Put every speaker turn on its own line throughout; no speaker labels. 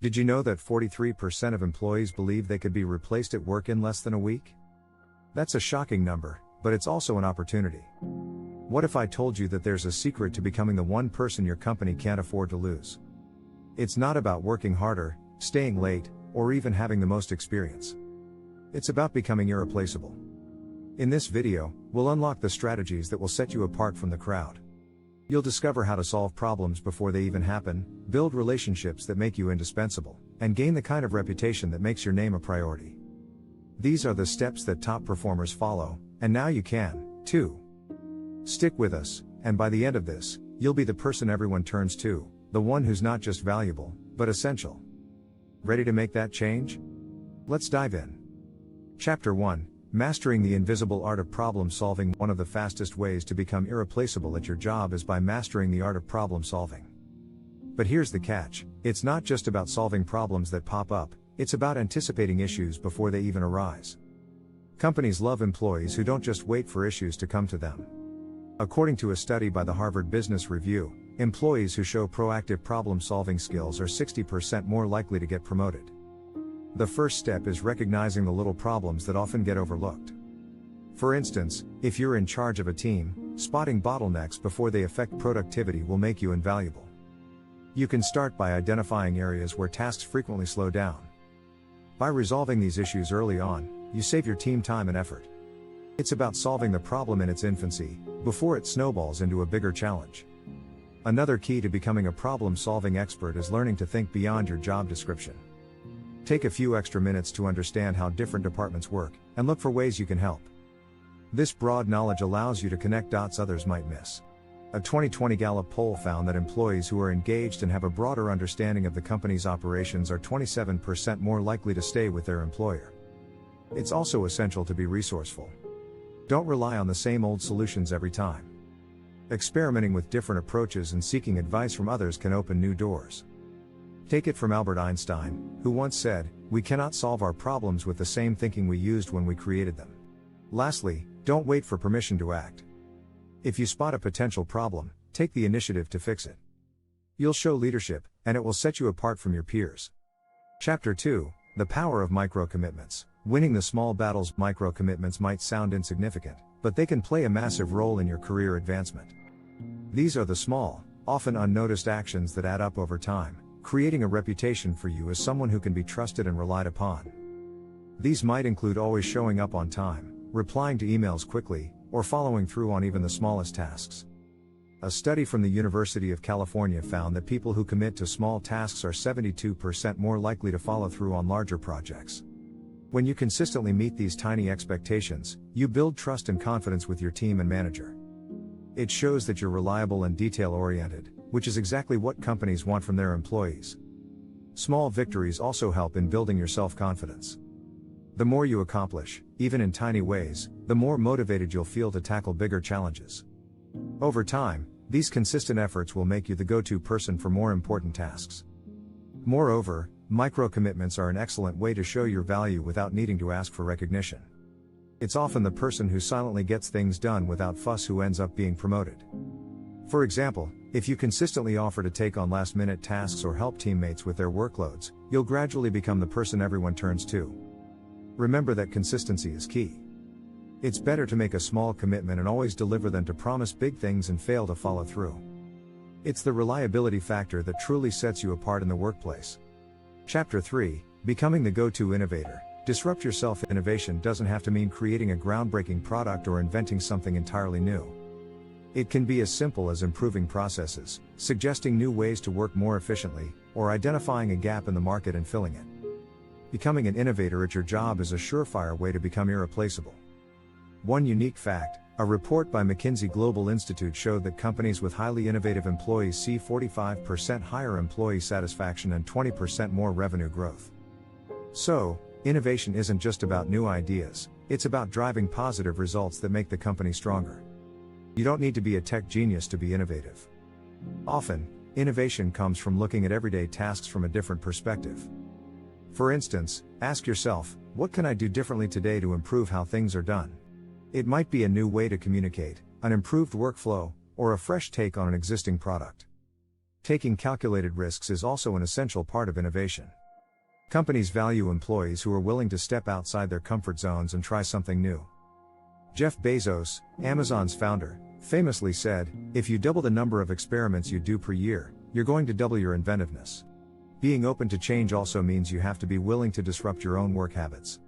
Did you know that 43% of employees believe they could be replaced at work in less than a week? That's a shocking number, but it's also an opportunity. What if I told you that there's a secret to becoming the one person your company can't afford to lose? It's not about working harder, staying late, or even having the most experience. It's about becoming irreplaceable. In this video, we'll unlock the strategies that will set you apart from the crowd. You'll discover how to solve problems before they even happen, build relationships that make you indispensable, and gain the kind of reputation that makes your name a priority. These are the steps that top performers follow, and now you can, too. Stick with us, and by the end of this, you'll be the person everyone turns to, the one who's not just valuable, but essential. Ready to make that change? Let's dive in. Chapter 1: Mastering the Invisible Art of Problem Solving. One of the fastest ways to become irreplaceable at your job is by mastering the art of problem solving. But here's the catch: it's not just about solving problems that pop up, it's about anticipating issues before they even arise. Companies love employees who don't just wait for issues to come to them. According to a study by the Harvard Business Review, employees who show proactive problem-solving skills are 60% more likely to get promoted. The first step is recognizing the little problems that often get overlooked. For instance, if you're in charge of a team, spotting bottlenecks before they affect productivity will make you invaluable. You can start by identifying areas where tasks frequently slow down. By resolving these issues early on, you save your team time and effort. It's about solving the problem in its infancy, before it snowballs into a bigger challenge. Another key to becoming a problem-solving expert is learning to think beyond your job description. Take a few extra minutes to understand how different departments work, and look for ways you can help. This broad knowledge allows you to connect dots others might miss. A 2020 Gallup poll found that employees who are engaged and have a broader understanding of the company's operations are 27% more likely to stay with their employer. It's also essential to be resourceful. Don't rely on the same old solutions every time. Experimenting with different approaches and seeking advice from others can open new doors. Take it from Albert Einstein, who once said, "We cannot solve our problems with the same thinking we used when we created them." Lastly, don't wait for permission to act. If you spot a potential problem, take the initiative to fix it. You'll show leadership, and it will set you apart from your peers. Chapter 2: The Power of Micro-Commitments. Winning the small battles. Micro-commitments might sound insignificant, but they can play a massive role in your career advancement. These are the small, often unnoticed actions that add up over time, creating a reputation for you as someone who can be trusted and relied upon. These might include always showing up on time, replying to emails quickly, or following through on even the smallest tasks. A study from the University of California found that people who commit to small tasks are 72% more likely to follow through on larger projects. When you consistently meet these tiny expectations, you build trust and confidence with your team and manager. It shows that you're reliable and detail-oriented, which is exactly what companies want from their employees. Small victories also help in building your self-confidence. The more you accomplish, even in tiny ways, the more motivated you'll feel to tackle bigger challenges. Over time, these consistent efforts will make you the go-to person for more important tasks. Moreover, micro-commitments are an excellent way to show your value without needing to ask for recognition. It's often the person who silently gets things done without fuss who ends up being promoted. For example, if you consistently offer to take on last-minute tasks or help teammates with their workloads, you'll gradually become the person everyone turns to. Remember that consistency is key. It's better to make a small commitment and always deliver than to promise big things and fail to follow through. It's the reliability factor that truly sets you apart in the workplace. Chapter 3: Becoming the Go-To Innovator. Disrupt yourself. Innovation doesn't have to mean creating a groundbreaking product or inventing something entirely new. It can be as simple as improving processes, suggesting new ways to work more efficiently, or identifying a gap in the market and filling it. Becoming an innovator at your job is a surefire way to become irreplaceable. One unique fact: a report by McKinsey Global Institute showed that companies with highly innovative employees see 45% higher employee satisfaction and 20% more revenue growth. So, innovation isn't just about new ideas, it's about driving positive results that make the company stronger. You don't need to be a tech genius to be innovative. Often, innovation comes from looking at everyday tasks from a different perspective. For instance, ask yourself, what can I do differently today to improve how things are done? It might be a new way to communicate, an improved workflow, or a fresh take on an existing product. Taking calculated risks is also an essential part of innovation. Companies value employees who are willing to step outside their comfort zones and try something new. Jeff Bezos, Amazon's founder, famously said, "If you double the number of experiments you do per year, you're going to double your inventiveness." Being open to change also means you have to be willing to disrupt your own work habits.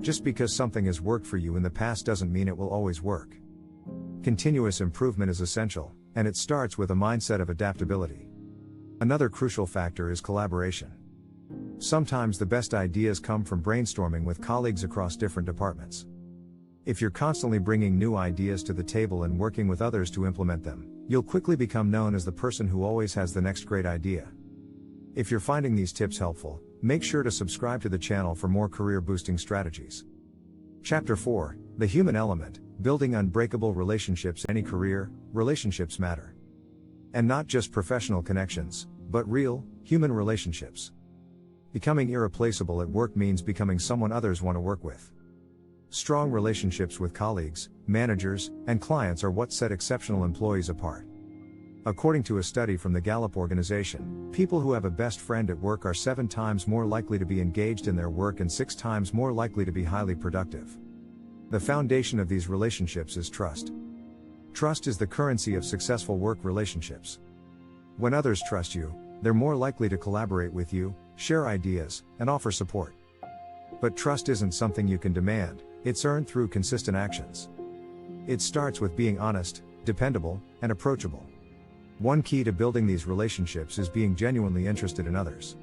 Just because something has worked for you in the past doesn't mean it will always work. Continuous improvement is essential, and it starts with a mindset of adaptability. Another crucial factor is collaboration. Sometimes the best ideas come from brainstorming with colleagues across different departments. If you're constantly bringing new ideas to the table and working with others to implement them, you'll quickly become known as the person who always has the next great idea. If you're finding these tips helpful, make sure to subscribe to the channel for more career-boosting strategies. Chapter 4, The Human Element, Building Unbreakable Relationships. Any career, relationships matter. And not just professional connections, but real, human relationships. Becoming irreplaceable at work means becoming someone others want to work with. Strong relationships with colleagues, managers, and clients are what set exceptional employees apart. According to a study from the Gallup organization, people who have a best friend at work are 7 times more likely to be engaged in their work and 6 times more likely to be highly productive. The foundation of these relationships is trust. Trust is the currency of successful work relationships. When others trust you, they're more likely to collaborate with you, share ideas, and offer support. But trust isn't something you can demand, it's earned through consistent actions. It starts with being honest, dependable, and approachable. One key to building these relationships is being genuinely interested in others.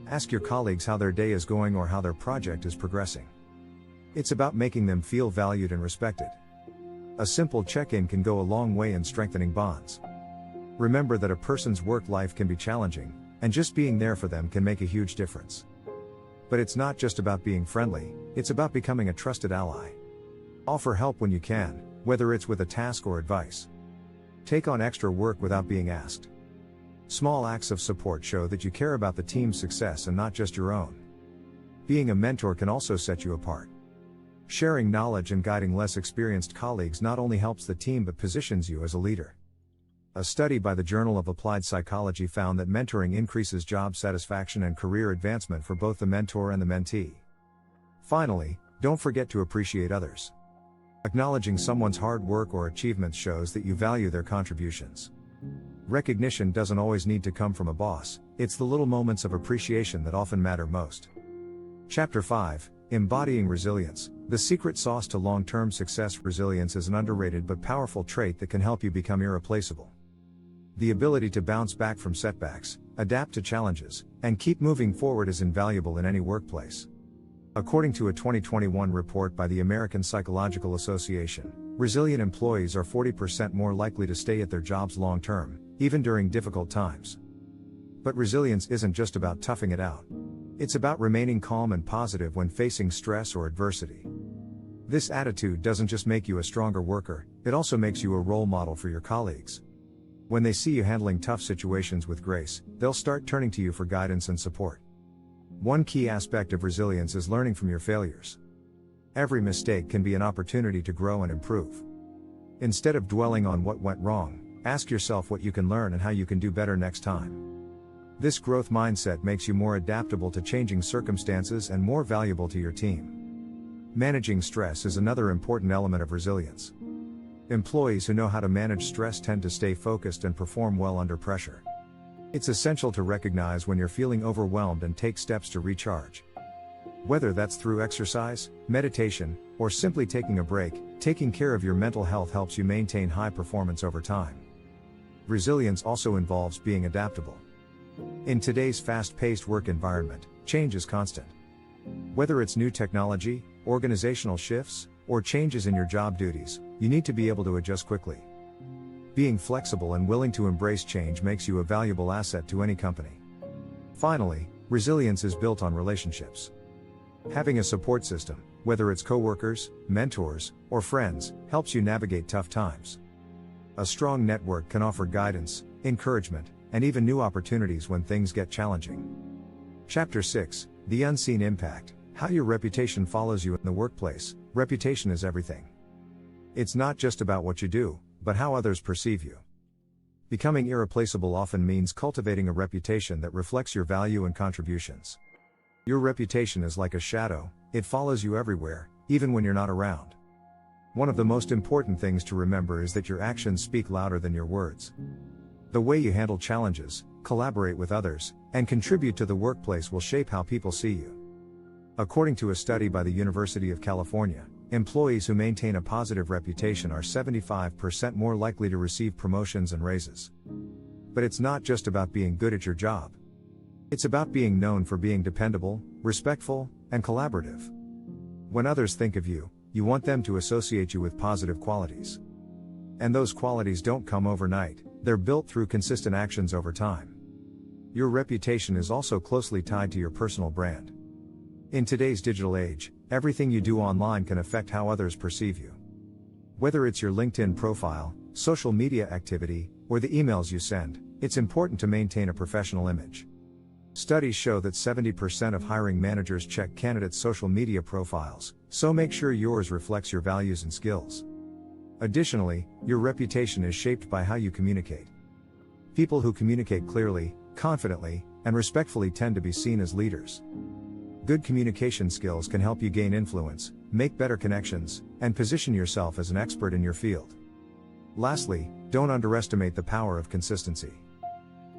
Ask your colleagues how their day is going or how their project is progressing. It's about making them feel valued and respected. A simple check-in can go a long way in strengthening bonds. Remember that a person's work life can be challenging, and just being there for them can make a huge difference. But it's not just about being friendly, it's about becoming a trusted ally. Offer help when you can, whether it's with a task or advice. Take on extra work without being asked. Small acts of support show that you care about the team's success and not just your own. Being a mentor can also set you apart. Sharing knowledge and guiding less experienced colleagues not only helps the team but positions you as a leader. A study by the Journal of Applied Psychology found that mentoring increases job satisfaction and career advancement for both the mentor and the mentee. Finally, don't forget to appreciate others. Acknowledging someone's hard work or achievements shows that you value their contributions. Recognition doesn't always need to come from a boss, it's the little moments of appreciation that often matter most. Chapter 5, Embodying Resilience, The Secret Sauce to Long-Term Success. Resilience is an underrated but powerful trait that can help you become irreplaceable. The ability to bounce back from setbacks, adapt to challenges, and keep moving forward is invaluable in any workplace. According to a 2021 report by the American Psychological Association, resilient employees are 40% more likely to stay at their jobs long term, even during difficult times. But resilience isn't just about toughing it out. It's about remaining calm and positive when facing stress or adversity. This attitude doesn't just make you a stronger worker, it also makes you a role model for your colleagues. When they see you handling tough situations with grace, they'll start turning to you for guidance and support. One key aspect of resilience is learning from your failures. Every mistake can be an opportunity to grow and improve. Instead of dwelling on what went wrong, ask yourself what you can learn and how you can do better next time. This growth mindset makes you more adaptable to changing circumstances and more valuable to your team. Managing stress is another important element of resilience. Employees who know how to manage stress tend to stay focused and perform well under pressure. It's essential to recognize when you're feeling overwhelmed and take steps to recharge. Whether that's through exercise, meditation, or simply taking a break, taking care of your mental health helps you maintain high performance over time. Resilience also involves being adaptable. In today's fast-paced work environment, change is constant. Whether it's new technology, organizational shifts, or changes in your job duties, you need to be able to adjust quickly. Being flexible and willing to embrace change makes you a valuable asset to any company. Finally, resilience is built on relationships. Having a support system, whether it's coworkers, mentors, or friends, helps you navigate tough times. A strong network can offer guidance, encouragement, and even new opportunities when things get challenging. Chapter 6, The Unseen Impact, How Your Reputation Follows You in the Workplace. Reputation is everything. It's not just about what you do, but how others perceive you. Becoming irreplaceable often means cultivating a reputation that reflects your value and contributions. Your reputation is like a shadow, it follows you everywhere, even when you're not around. One of the most important things to remember is that your actions speak louder than your words. The way you handle challenges, collaborate with others, and contribute to the workplace will shape how people see you. According to a study by the University of California, employees who maintain a positive reputation are 75% more likely to receive promotions and raises. But it's not just about being good at your job. It's about being known for being dependable, respectful, and collaborative. When others think of you, you want them to associate you with positive qualities. And those qualities don't come overnight, they're built through consistent actions over time. Your reputation is also closely tied to your personal brand. In today's digital age, everything you do online can affect how others perceive you. Whether it's your LinkedIn profile, social media activity, or the emails you send, it's important to maintain a professional image. Studies show that 70% of hiring managers check candidates' social media profiles, so make sure yours reflects your values and skills. Additionally, your reputation is shaped by how you communicate. People who communicate clearly, confidently, and respectfully tend to be seen as leaders. Good communication skills can help you gain influence, make better connections, and position yourself as an expert in your field. Lastly, don't underestimate the power of consistency.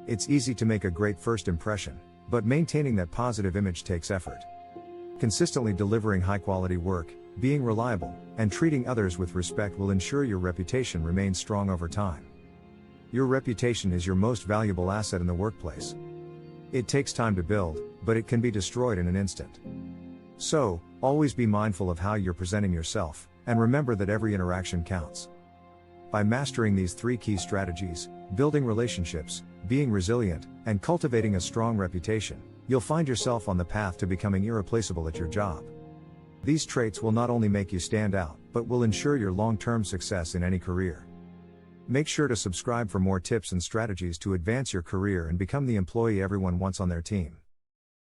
It's easy to make a great first impression, but maintaining that positive image takes effort. Consistently delivering high-quality work, being reliable, and treating others with respect will ensure your reputation remains strong over time. Your reputation is your most valuable asset in the workplace. It takes time to build, but it can be destroyed in an instant. So, always be mindful of how you're presenting yourself, and remember that every interaction counts. By mastering these 3 key strategies, building relationships, being resilient, and cultivating a strong reputation, you'll find yourself on the path to becoming irreplaceable at your job. These traits will not only make you stand out, but will ensure your long-term success in any career. Make sure to subscribe for more tips and strategies to advance your career and become the employee everyone wants on their team.